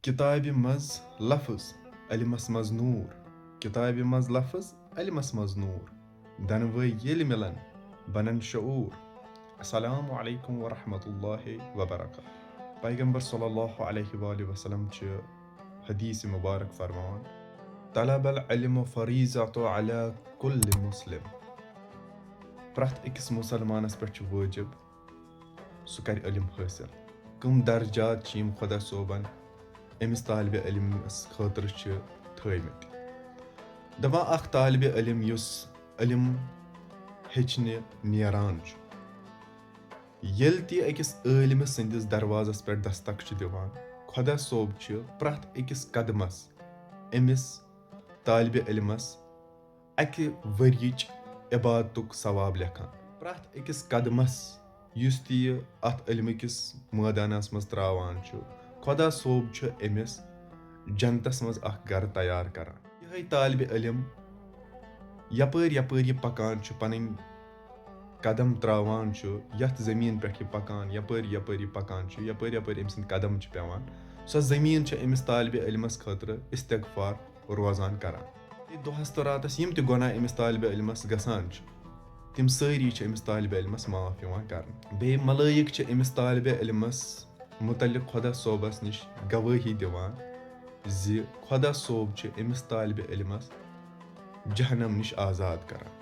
किताबि मज लफ्ज इल्मस मज नूर किताबि मज लफ्ज इल्मस मज नूर दनवै येलि मिलन बनन शऊर अस्सलामु अलैकुम व रहमतुल्लाहि व बरकातहू। पैगंबर सल्लल्लाहु अलैहि वसल्लम छ हदीस मुबारक फरमान तलब इल्म फरीज़तु अला कुल्लि मुस्लिम। प्रथ अकिस मुसलमानस पे वाजिब सह कर इल्म हासिल। कम दर्जात यम खुदा सोबन अमिस तालिब इल्मस खतर थमत। दपान अख तालिब इल्म युस इल्म हेचने नेरान येल ती अकिस आलिम संदिस दरवाजस पे दस्तक दिवान खुदा सोब प्रथ अकिस कदमस अमिस तालिब इल्मस अकि वरियच इबादतुक सवाब लेखान। प्रथ अकिस कदमस युस ती अथ इल्म किस मैदानस मज त्रावान खुदा सोब अमिस जन्नतस मज अख घर तैयार करान। यह तालिब इल्म यपर यपर यह पकान पन कदम त्रावान यथ जमीन पे पकान यपर यपर यह पकान यपर यपर अम सद कदम पेवान सो जमीन अमिस तालिब इल्मस खतर इस्तिगफार रोजान करान। दोहस तो रातस यम त गुनाह अमिस तालिब इल्मस गसान तिम सारी अमिस तालिब इल्मस माफ यवान करन। बे मलाइक अमिस तालिब इल्मस मुतल्लिक खुदा सोबस निश गवाही दिवान जि खुदा सोब अमिस तालिब इल्मस जहन्नम निश आजाद करान।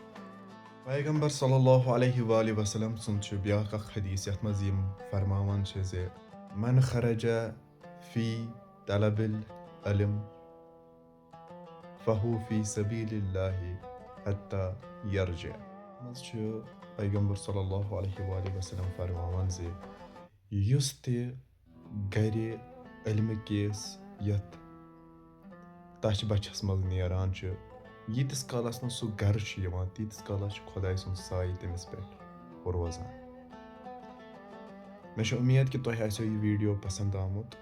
पैगंबर सल्लल्लाहु अलैहि वसल्लम सुंद ब्याख हदीस यथ मज यम फरमावान जे मन खरज फी तलबिल इल्म फहु फी सबीलिल्लाहि हत्ता यरजिअ। मज पैगंबर सल्लल्लाहु अलैहि वसल्लम फरमावान जे युस ते गर इल्म केस यथ तच बचस मज नेरान यीतिस कालस न सह गर तीतिस कालस खुदाय सुंद साय तमिस पे रोजान। मे उम्मीद कि तुह आसो यह वीडियो पसंद आमुत।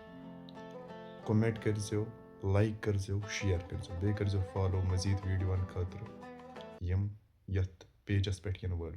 कमेंट करजो, लाइक करजो, शेयर करजो, बे करजो फॉलो मजीद वीडियोन खतर यम यथ पेजस पे इन वल।